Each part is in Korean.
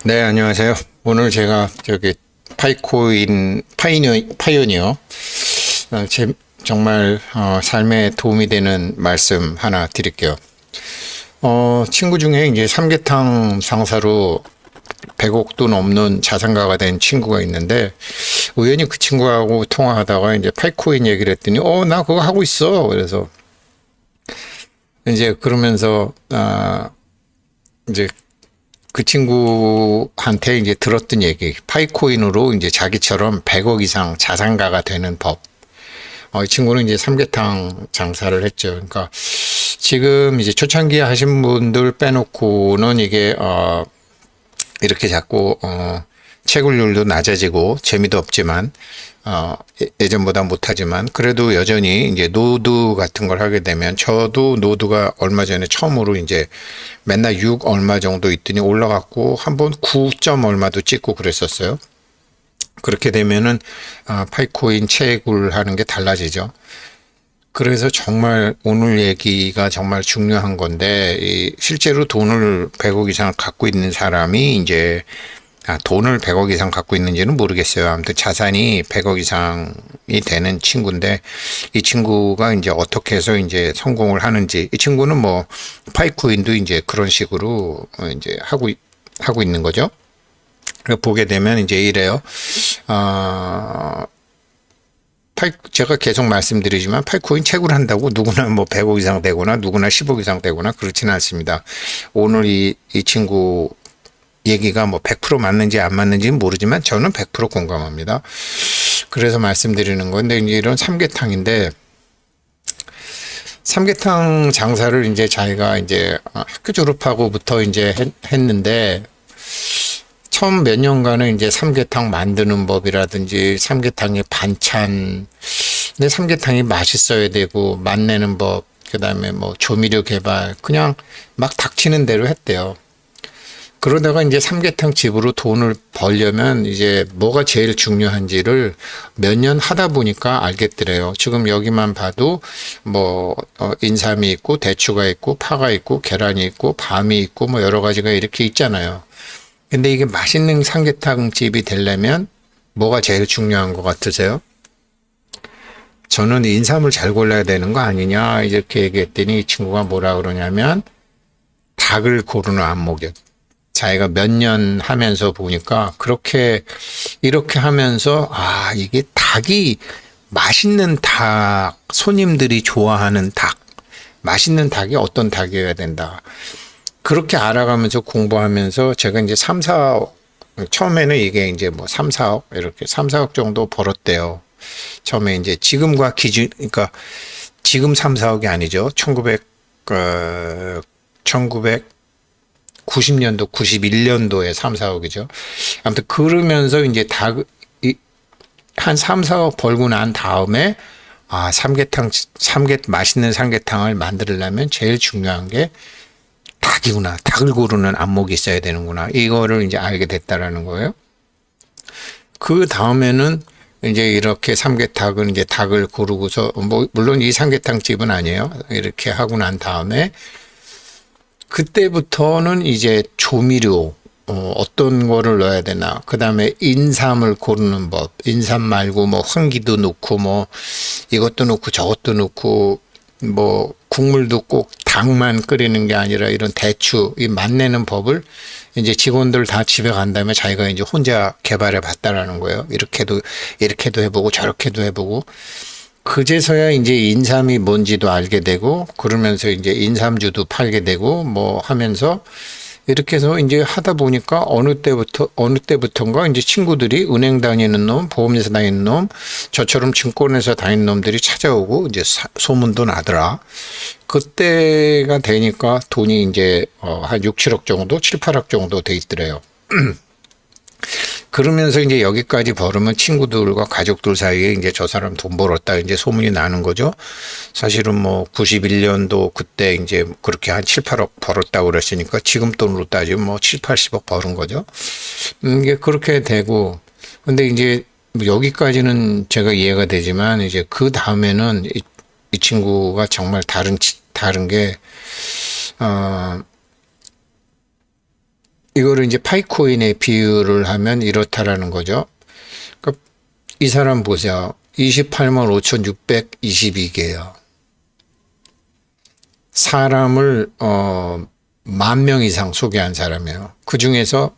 네, 안녕하세요. 오늘 제가 파이오니어, 정말 삶에 도움이 되는 말씀 하나 드릴게요. 친구 중에 이제 삼계탕 상사로 100억도 넘는 자산가가 된 친구가 있는데, 우연히 그 친구하고 통화하다가 이제 파이코인 얘기를 했더니, 나 그거 하고 있어. 그래서 이제 그러면서, 이제 그 친구한테 이제 들었던 얘기, 파이코인으로 이제 자기처럼 100억 이상 자산가가 되는 법. 이 친구는 이제 삼계탕 장사를 했죠. 그러니까 지금 이제 초창기에 하신 분들 빼놓고는 이게, 이렇게 자꾸, 채굴률도 낮아지고 재미도 없지만, 예전보다 못하지만 그래도 여전히 이제 노드 같은 걸 하게 되면, 저도 노드가 얼마 전에 처음으로 이제 맨날 6 얼마 정도 있더니 올라갔고 한번 9점 얼마도 찍고 그랬었어요. 그렇게 되면은 파이코인 채굴하는 게 달라지죠. 그래서 정말 오늘 얘기가 정말 중요한 건데, 실제로 돈을 100억 이상 갖고 있는 사람이 이제, 돈을 100억 이상 갖고 있는지는 모르겠어요. 아무튼 자산이 100억 이상이 되는 친구인데, 이 친구가 이제 어떻게 해서 이제 성공을 하는지, 이 친구는 뭐 파이코인도 이제 그런 식으로 이제 하고 있는 거죠. 보게 되면 이제 이래요. 제가 계속 말씀드리지만 파이코인 채굴 한다고 누구나 뭐 100억 이상 되거나 누구나 10억 이상 되거나 그렇지는 않습니다. 오늘 이 친구 얘기가 뭐 100% 맞는지 안 맞는지는 모르지만 저는 100% 공감합니다. 그래서 말씀드리는 건데, 이제 이런 삼계탕인데, 삼계탕 장사를 이제 자기가 이제 학교 졸업하고부터 이제 했는데, 처음 몇 년간은 이제 삼계탕 만드는 법이라든지 삼계탕의 반찬, 근데 삼계탕이 맛있어야 되고 맛내는 법, 그다음에 뭐 조미료 개발, 그냥 막 닥치는 대로 했대요. 그러다가 이제 삼계탕 집으로 돈을 벌려면 이제 뭐가 제일 중요한지를 몇 년 하다 보니까 알겠더래요. 지금 여기만 봐도 뭐 인삼이 있고 대추가 있고 파가 있고 계란이 있고 밤이 있고 뭐 여러 가지가 이렇게 있잖아요. 근데 이게 맛있는 삼계탕 집이 되려면 뭐가 제일 중요한 것 같으세요? 저는 인삼을 잘 골라야 되는 거 아니냐 이렇게 얘기했더니 이 친구가 뭐라 그러냐면, 닭을 고르는 안목이요. 자기가 몇 년 하면서 보니까 그렇게 이렇게 하면서 이게 닭이 맛있는 닭, 손님들이 좋아하는 닭, 맛있는 닭이 어떤 닭이어야 된다. 그렇게 알아가면서 공부하면서 제가 이제 3, 4억, 처음에는 이게 이제 뭐 3, 4억, 이렇게 3, 4억 정도 벌었대요. 처음에 이제 지금과 그러니까 지금 3, 4억이 아니죠. 1990년도, 91년도에 3, 4억이죠. 아무튼 그러면서 이제 한 3, 4억 벌고 난 다음에, 맛있는 삼계탕을 만들려면 제일 중요한 게 닭이구나. 닭을 고르는 안목이 있어야 되는구나. 이거를 이제 알게 됐다라는 거예요. 그 다음에는 이제 이렇게 삼계탕은 이제 닭을 고르고서, 물론 이 삼계탕 집은 아니에요. 이렇게 하고 난 다음에, 그때부터는 이제 조미료, 어떤 거를 넣어야 되나. 그 다음에 인삼을 고르는 법. 인삼 말고 뭐 황기도 넣고 뭐 이것도 넣고 저것도 넣고, 뭐 국물도 꼭 닭만 끓이는 게 아니라 이런 대추, 이 맛내는 법을 이제 직원들 다 집에 간 다음에 자기가 이제 혼자 개발해 봤다라는 거예요. 이렇게도 해보고 저렇게도 해보고. 그제서야 이제 인삼이 뭔지도 알게 되고, 그러면서 이제 인삼주도 팔게 되고 뭐 하면서 이렇게 해서 이제 하다 보니까 어느 때부턴가 이제 친구들이, 은행 다니는 놈, 보험회사 다니는 놈, 저처럼 증권회사 다니는 놈들이 찾아오고 이제 소문도 나더라. 그때가 되니까 돈이 이제 한 6, 7억 정도, 7, 8억 정도 돼 있더래요. 그러면서 이제 여기까지 벌으면 친구들과 가족들 사이에 이제 저 사람 돈 벌었다 이제 소문이 나는 거죠. 사실은 뭐 91년도 그때 이제 그렇게 한 7, 8억 벌었다고 그랬으니까 지금 돈으로 따지면 뭐 7, 80억 버는 거죠. 이게 그렇게 되고, 근데 이제 여기까지는 제가 이해가 되지만, 이제 그 다음에는 이 친구가 정말 다른 게, 이거를 이제 파이코인에 비유를 하면 이렇다라는 거죠. 그러니까 이 사람 보세요. 28만 5,622개요. 사람을 10,000명 이상 소개한 사람이에요. 그 중에서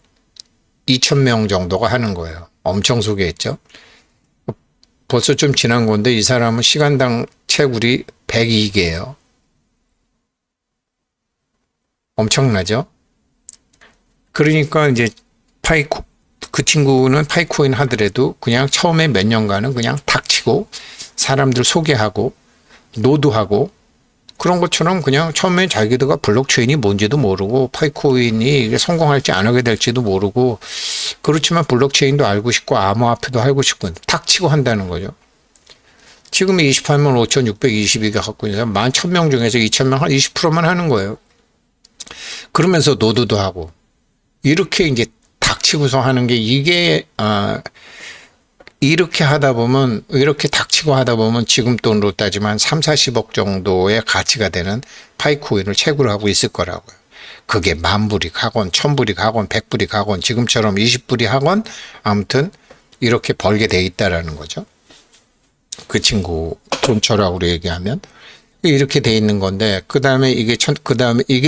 2,000명 정도가 하는 거예요. 엄청 소개했죠. 벌써 좀 지난 건데 이 사람은 시간당 채굴이 102개예요. 엄청나죠? 그러니까 이제 그 친구는 파이코인 하더라도 그냥 처음에 몇 년간은 그냥 닥치고 사람들 소개하고 노드하고 그런 것처럼 그냥 처음에 자기들가 블록체인이 뭔지도 모르고 파이코인이 이게 성공할지 안 하게 될지도 모르고 그렇지만 블록체인도 알고 싶고 암호화폐도 알고 싶고 닥치고 한다는 거죠. 지금 28만 5,622개 갖고 있는 사람 11,000명 중에서 2,000명 한 20%만 하는 거예요. 그러면서 노드도 하고 이렇게 이제 닥치고서 하는 게 이게 이렇게 하다 보면 이렇게 닥치고 하다 보면 지금 돈으로 따지면 3, 40억 정도의 가치가 되는 파이코인을 채굴하고 있을 거라고요. 그게 10,000불이 가건 1,000불이 가건 100불이 가건 지금처럼 20불이 하건 아무튼 이렇게 벌게 돼 있다라는 거죠. 그 친구 돈처라고 얘기하면 이렇게 돼 있는 건데 그다음에 이게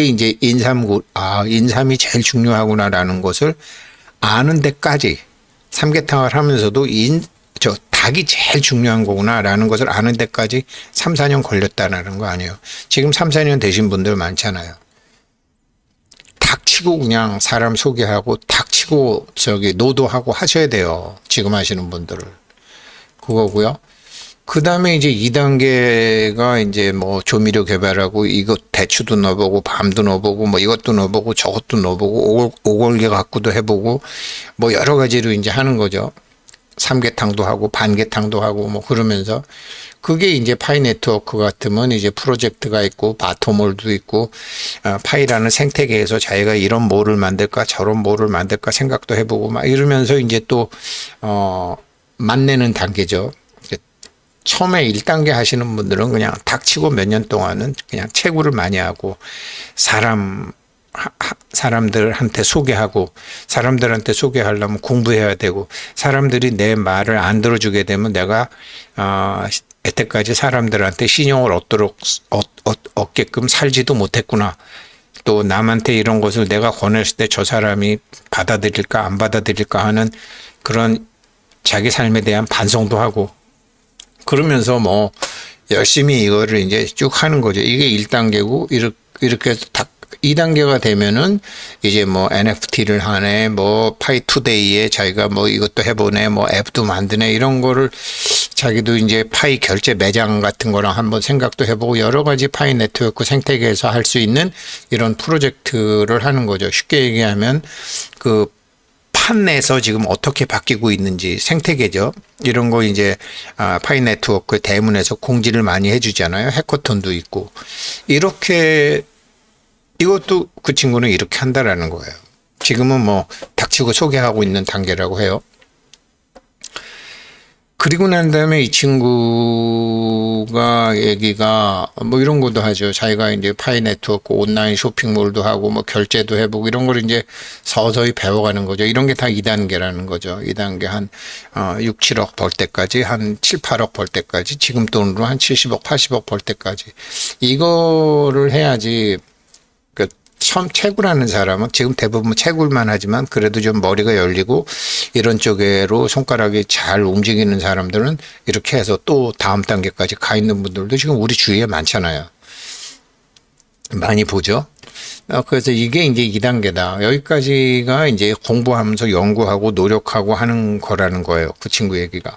이제 인삼이 제일 중요하구나라는 것을 아는 데까지 삼계탕을 하면서도 닭이 제일 중요한 거구나라는 것을 아는 데까지 3, 4년 걸렸다는 거 아니에요. 지금 3, 4년 되신 분들 많잖아요. 닥치고 그냥 사람 소개하고 닥치고 노도하고 하셔야 돼요. 지금 하시는 분들을. 그거고요. 그 다음에 이제 2단계가 이제 뭐 조미료 개발하고 이거 대추도 넣어보고 밤도 넣어보고 뭐 이것도 넣어보고 저것도 넣어보고 오골개 갖고도 해보고 뭐 여러 가지로 이제 하는 거죠. 삼계탕도 하고 반계탕도 하고 뭐 그러면서 그게 이제 파이 네트워크 같으면 이제 프로젝트가 있고 바토몰도 있고 파이라는 생태계에서 자기가 이런 뭐를 만들까 저런 뭐를 만들까 생각도 해보고 막 이러면서 이제 또 만내는 단계죠. 처음에 1단계 하시는 분들은 그냥 닥치고 몇 년 동안은 그냥 채굴을 많이 하고 사람들한테 소개하고 사람들한테 소개하려면 공부해야 되고 사람들이 내 말을 안 들어주게 되면 내가 여태까지 사람들한테 신용을 얻게끔 살지도 못했구나. 또 남한테 이런 것을 내가 권했을 때 저 사람이 받아들일까 안 받아들일까 하는 그런 자기 삶에 대한 반성도 하고 그러면서 뭐 열심히 이거를 이제 쭉 하는 거죠. 이게 1단계고 이렇게 해서 2단계가 되면은 이제 뭐 NFT를 하네, 뭐 파이투데이에 자기가 뭐 이것도 해보네, 뭐 앱도 만드네 이런 거를 자기도 이제 파이 결제 매장 같은 거랑 한번 생각도 해보고 여러 가지 파이 네트워크 생태계에서 할 수 있는 이런 프로젝트를 하는 거죠. 쉽게 얘기하면 그 판내에서 지금 어떻게 바뀌고 있는지 생태계죠. 이런 거 이제 파이 네트워크 대문에서 공지를 많이 해주잖아요. 해커톤도 있고 이렇게 이것도 그 친구는 이렇게 한다라는 거예요. 지금은 뭐 닥치고 소개하고 있는 단계라고 해요. 그리고 난 다음에 이 친구가 얘기가 뭐 이런 것도 하죠. 자기가 이제 파이 네트워크 온라인 쇼핑몰도 하고 뭐 결제도 해보고 이런 걸 이제 서서히 배워가는 거죠. 이런 게 다 2단계라는 거죠. 2단계 한 6, 7억 벌 때까지 한 7, 8억 벌 때까지 지금 돈으로 한 70억, 80억 벌 때까지 이거를 해야지 처음 채굴하는 사람은 지금 대부분 채굴만 하지만 그래도 좀 머리가 열리고 이런 쪽으로 손가락이 잘 움직이는 사람들은 이렇게 해서 또 다음 단계까지 가 있는 분들도 지금 우리 주위에 많잖아요. 많이 보죠. 그래서 이게 이제 2단계다. 여기까지가 이제 공부하면서 연구하고 노력하고 하는 거라는 거예요. 그 친구 얘기가.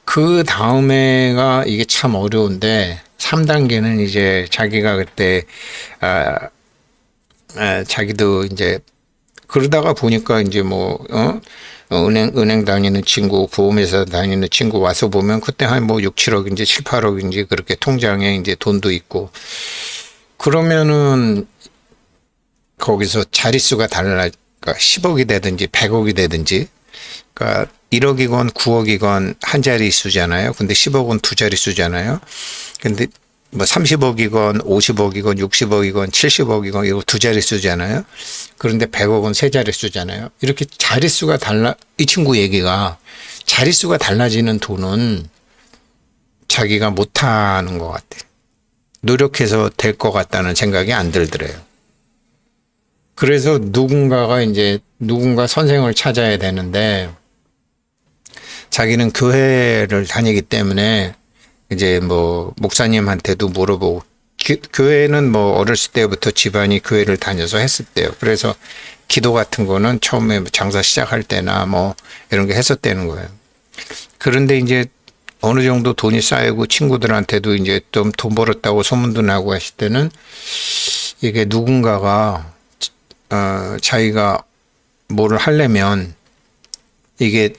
그 다음에가 이게 참 어려운데 3단계는 이제 자기가 그때 자기도 이제 그러다가 보니까 이제 뭐 은행 다니는 친구, 보험회사 다니는 친구 와서 보면 그때 한 뭐 6, 7억인지 7, 8억인지 그렇게 통장에 이제 돈도 있고 그러면은 거기서 자릿수가 달라. 그러니까 10억이 되든지 100억이 되든지 그러니까 1억이건 9억이건 한 자릿수잖아요. 근데 10억은 두 자릿수잖아요. 근데 뭐 30억이건 50억이건 60억이건 70억이건 이거 두 자릿수잖아요. 그런데 100억은 세 자릿수잖아요. 이렇게 자릿수가 이 친구 얘기가 자릿수가 달라지는 돈은 자기가 못하는 것 같아. 노력해서 될 것 같다는 생각이 안 들더래요. 그래서 누군가 선생을 찾아야 되는데 자기는 교회를 다니기 때문에 이제 뭐 목사님한테도 물어보고 교회는 뭐 어렸을 때부터 집안이 교회를 다녀서 했었대요. 그래서 기도 같은 거는 처음에 장사 시작할 때나 뭐 이런 게 했었다는 거예요. 그런데 이제 어느 정도 돈이 쌓이고 친구들한테도 이제 좀 돈 벌었다고 소문도 나고 하실 때는 이게 누군가가 자기가 뭐를 하려면 이게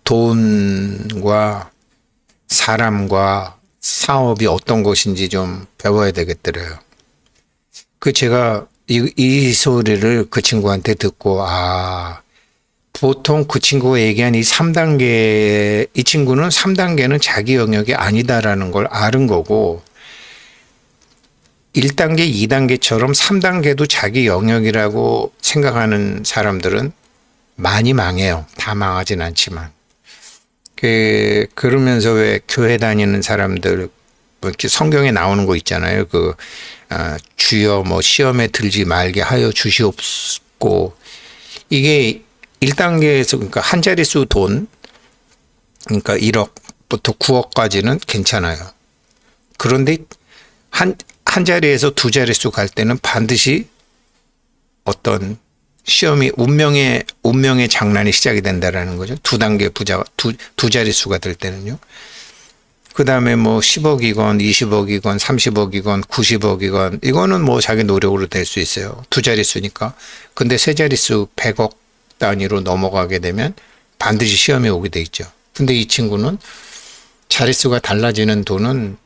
돈과 사람과 사업이 어떤 것인지 좀 배워야 되겠더래요. 제가 이 소리를 그 친구한테 듣고, 보통 그 친구가 얘기한 이 3단계, 이 친구는 3단계는 자기 영역이 아니다라는 걸 아는 거고, 1단계, 2단계처럼 3단계도 자기 영역이라고 생각하는 사람들은 많이 망해요. 다 망하진 않지만. 그러면서 왜 교회 다니는 사람들, 뭐 이렇게 성경에 나오는 거 있잖아요. 주여 뭐 시험에 들지 말게 하여 주시옵고, 이게 1단계에서, 그러니까 한 자릿수 돈, 그러니까 1억부터 9억까지는 괜찮아요. 그런데 한 자리에서 두 자릿수 갈 때는 반드시 어떤 시험이 운명의 장난이 시작이 된다라는 거죠. 두 단계 부자가 두 자릿수가 될 때는요. 그 다음에 뭐 10억이건 20억이건 30억이건 90억이건 이거는 뭐 자기 노력으로 될 수 있어요. 두 자릿수니까. 근데 세 자릿수 100억 단위로 넘어가게 되면 반드시 시험이 오게 돼 있죠. 근데 이 친구는 자릿수가 달라지는 돈은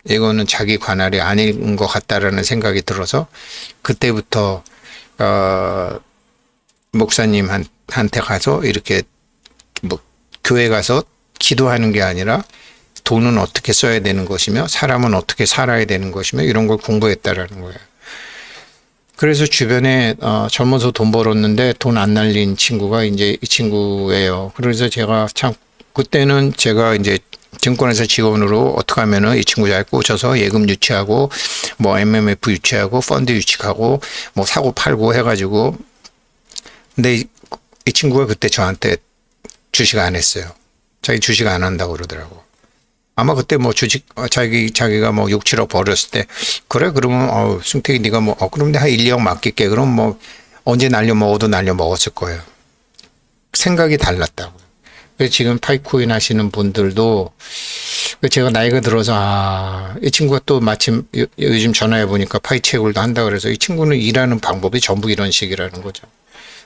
이거는 자기 관할이 아닌 것 같다라는 생각이 들어서 그때부터 목사님한테 가서 이렇게 뭐 교회 가서 기도하는 게 아니라 돈은 어떻게 써야 되는 것이며 사람은 어떻게 살아야 되는 것이며 이런 걸 공부했다라는 거예요. 그래서 주변에 젊어서 돈 벌었는데 돈 안 날린 친구가 이제 이 친구예요. 그래서 제가 참 그때는 제가 이제 증권회사 직원으로 어떻게 하면은 이 친구 잘 꽂혀서 예금 유치하고 뭐 MMF 유치하고 펀드 유치하고 뭐 사고 팔고 해가지고 근데 이 친구가 그때 저한테 주식 안 했어요. 자기 주식 안 한다고 그러더라고. 아마 그때 뭐 주식 자기가 뭐 6, 7억 벌었을 때 그래 그러면 승택이 네가 뭐 그럼 내가 한 1, 2억 맡길게. 그럼 뭐 언제 날려 먹어도 날려 먹었을 거예요. 생각이 달랐다고. 그래서 지금 파이코인 하시는 분들도 제가 나이가 들어서 이 친구가 또 마침 요즘 전화해 보니까 파이채굴도 한다 그래서 이 친구는 일하는 방법이 전부 이런 식이라는 거죠.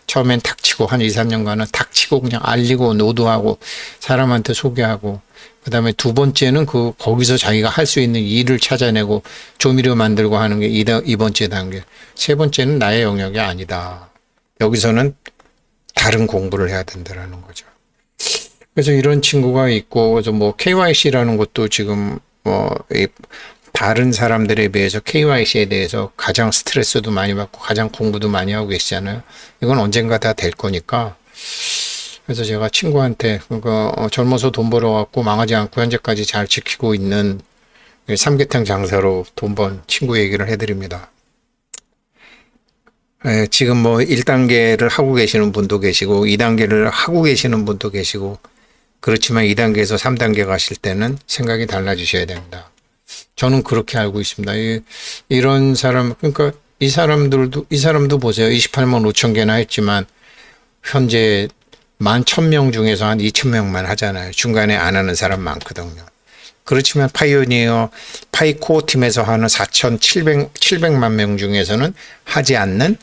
처음엔 탁치고 한 2, 3년간은 탁치고 그냥 알리고 노도하고 사람한테 소개하고 그다음에 두 번째는 거기서 자기가 할 수 있는 일을 찾아내고 조미료 만들고 하는 게 이 번째 단계. 세 번째는 나의 영역이 아니다. 여기서는 다른 공부를 해야 된다라는 거죠. 그래서 이런 친구가 있고 그래서 뭐 KYC라는 것도 지금 다른 사람들에 비해서 KYC에 대해서 가장 스트레스도 많이 받고 가장 공부도 많이 하고 계시잖아요. 이건 언젠가 다 될 거니까. 그래서 제가 친구한테 젊어서 돈 벌어갖고 망하지 않고 현재까지 잘 지키고 있는 삼계탕 장사로 돈 번 친구 얘기를 해드립니다. 지금 뭐 1단계를 하고 계시는 분도 계시고 2단계를 하고 계시는 분도 계시고 그렇지만 2단계에서 3단계 가실 때는 생각이 달라지셔야 됩니다. 저는 그렇게 알고 있습니다. 이런 사람, 그러니까 이 사람도 보세요. 28만 5천 개나 했지만, 현재 11,000명 중에서 한 2,000명만 하잖아요. 중간에 안 하는 사람 많거든요. 그렇지만 파이오니어, 파이코어 팀에서 하는 4,700만 명 중에서는 하지 않는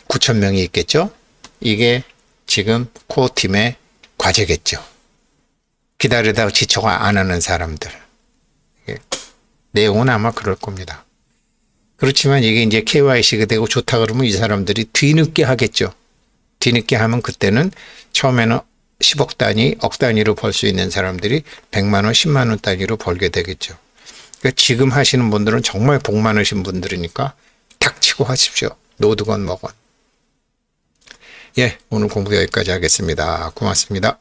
9,000명이 있겠죠? 이게 지금 코어 팀의 과제겠죠. 기다리다가 지쳐가 안 하는 사람들. 내용은 아마 그럴 겁니다. 그렇지만 이게 이제 KYC가 되고 좋다 그러면 이 사람들이 뒤늦게 하겠죠. 뒤늦게 하면 그때는 처음에는 10억 단위, 억 단위로 벌 수 있는 사람들이 100만 원, 10만 원 단위로 벌게 되겠죠. 그러니까 지금 하시는 분들은 정말 복 많으신 분들이니까 닥치고 하십시오. 노드건 뭐건. 예, 오늘 공부 여기까지 하겠습니다. 고맙습니다.